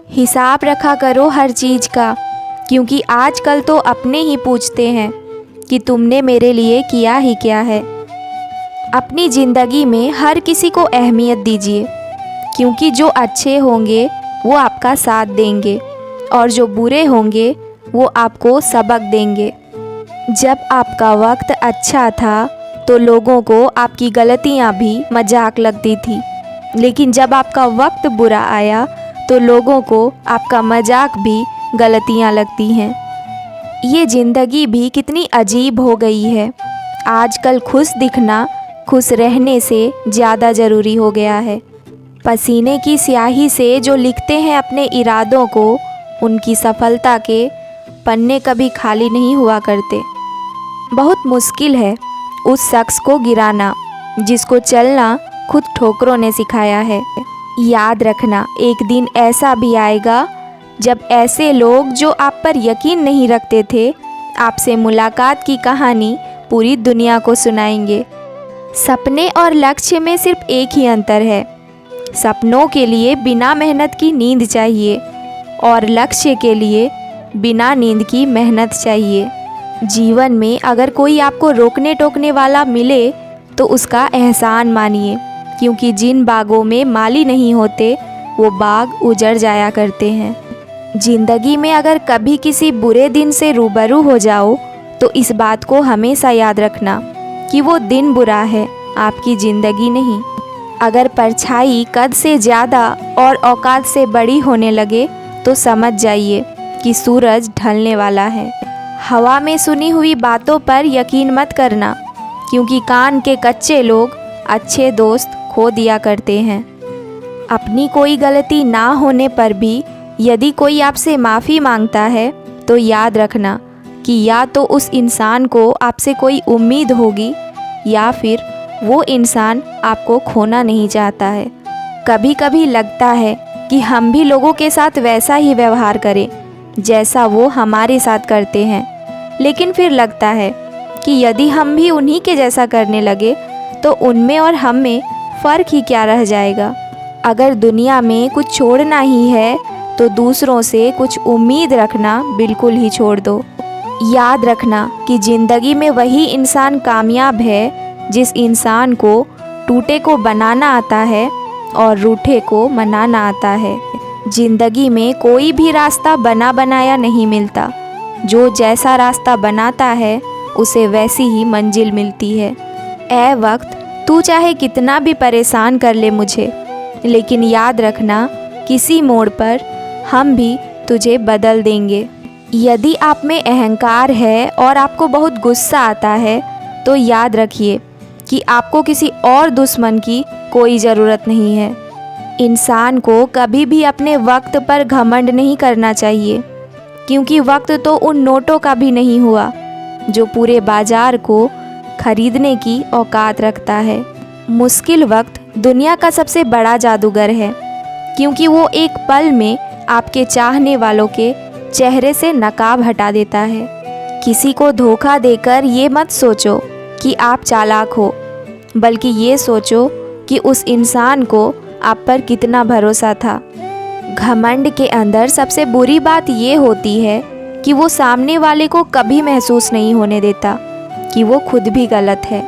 हिसाब रखा करो हर चीज़ का, क्योंकि आजकल तो अपने ही पूछते हैं कि तुमने मेरे लिए किया ही क्या है। अपनी ज़िंदगी में हर किसी को अहमियत दीजिए, क्योंकि जो अच्छे होंगे वो आपका साथ देंगे और जो बुरे होंगे वो आपको सबक देंगे। जब आपका वक्त अच्छा था तो लोगों को आपकी गलतियां भी मजाक लगती थी, लेकिन जब आपका वक्त बुरा आया तो लोगों को आपका मजाक भी गलतियां लगती हैं। ये ज़िंदगी भी कितनी अजीब हो गई है। आजकल खुश दिखना खुश रहने से ज़्यादा ज़रूरी हो गया है। पसीने की स्याही से जो लिखते हैं अपने इरादों को, उनकी सफलता के पन्ने कभी खाली नहीं हुआ करते। बहुत मुश्किल है उस शख्स को गिराना जिसको चलना खुद ठोकरों ने सिखाया है। याद रखना, एक दिन ऐसा भी आएगा जब ऐसे लोग जो आप पर यकीन नहीं रखते थे, आपसे मुलाकात की कहानी पूरी दुनिया को सुनाएंगे। सपने और लक्ष्य में सिर्फ एक ही अंतर है। सपनों के लिए बिना मेहनत की नींद चाहिए और लक्ष्य के लिए बिना नींद की मेहनत चाहिए। जीवन में अगर कोई आपको रोकने टोकने वाला मिले तो उसका एहसान मानिए, क्योंकि जिन बागों में माली नहीं होते वो बाग उजड़ जाया करते हैं। ज़िंदगी में अगर कभी किसी बुरे दिन से रूबरू हो जाओ तो इस बात को हमेशा याद रखना कि वो दिन बुरा है, आपकी ज़िंदगी नहीं। अगर परछाई कद से ज़्यादा और औकात से बड़ी होने लगे तो समझ जाइए कि सूरज ढलने वाला है। हवा में सुनी हुई बातों पर यकीन मत करना, क्योंकि कान के कच्चे लोग अच्छे दोस्त खो दिया करते हैं। अपनी कोई गलती ना होने पर भी यदि कोई आपसे माफ़ी मांगता है तो याद रखना कि या तो उस इंसान को आपसे कोई उम्मीद होगी या फिर वो इंसान आपको खोना नहीं चाहता है। कभी कभी लगता है कि हम भी लोगों के साथ वैसा ही व्यवहार करें जैसा वो हमारे साथ करते हैं, लेकिन फिर लगता है कि यदि हम भी उन्हीं के जैसा करने लगे तो उनमें और हम में फ़र्क ही क्या रह जाएगा। अगर दुनिया में कुछ छोड़ना ही है तो दूसरों से कुछ उम्मीद रखना बिल्कुल ही छोड़ दो। याद रखना कि ज़िंदगी में वही इंसान कामयाब है जिस इंसान को टूटे को बनाना आता है और रूठे को मनाना आता है। ज़िंदगी में कोई भी रास्ता बना बनाया नहीं मिलता, जो जैसा रास्ता बनाता है उसे वैसी ही मंजिल मिलती है। ऐ वक्त, तू चाहे कितना भी परेशान कर ले मुझे, लेकिन याद रखना किसी मोड़ पर हम भी तुझे बदल देंगे। यदि आप में अहंकार है और आपको बहुत गुस्सा आता है तो याद रखिए कि आपको किसी और दुश्मन की कोई ज़रूरत नहीं है। इंसान को कभी भी अपने वक्त पर घमंड नहीं करना चाहिए, क्योंकि वक्त तो उन नोटों का भी नहीं हुआ जो पूरे बाजार को खरीदने की औकात रखता है। मुश्किल वक्त दुनिया का सबसे बड़ा जादूगर है, क्योंकि वो एक पल में आपके चाहने वालों के चेहरे से नकाब हटा देता है। किसी को धोखा देकर ये मत सोचो कि आप चालाक हो, बल्कि ये सोचो कि उस इंसान को आप पर कितना भरोसा था। घमंड के अंदर सबसे बुरी बात ये होती है कि वो सामने वाले को कभी महसूस नहीं होने देता कि वो खुद भी गलत है।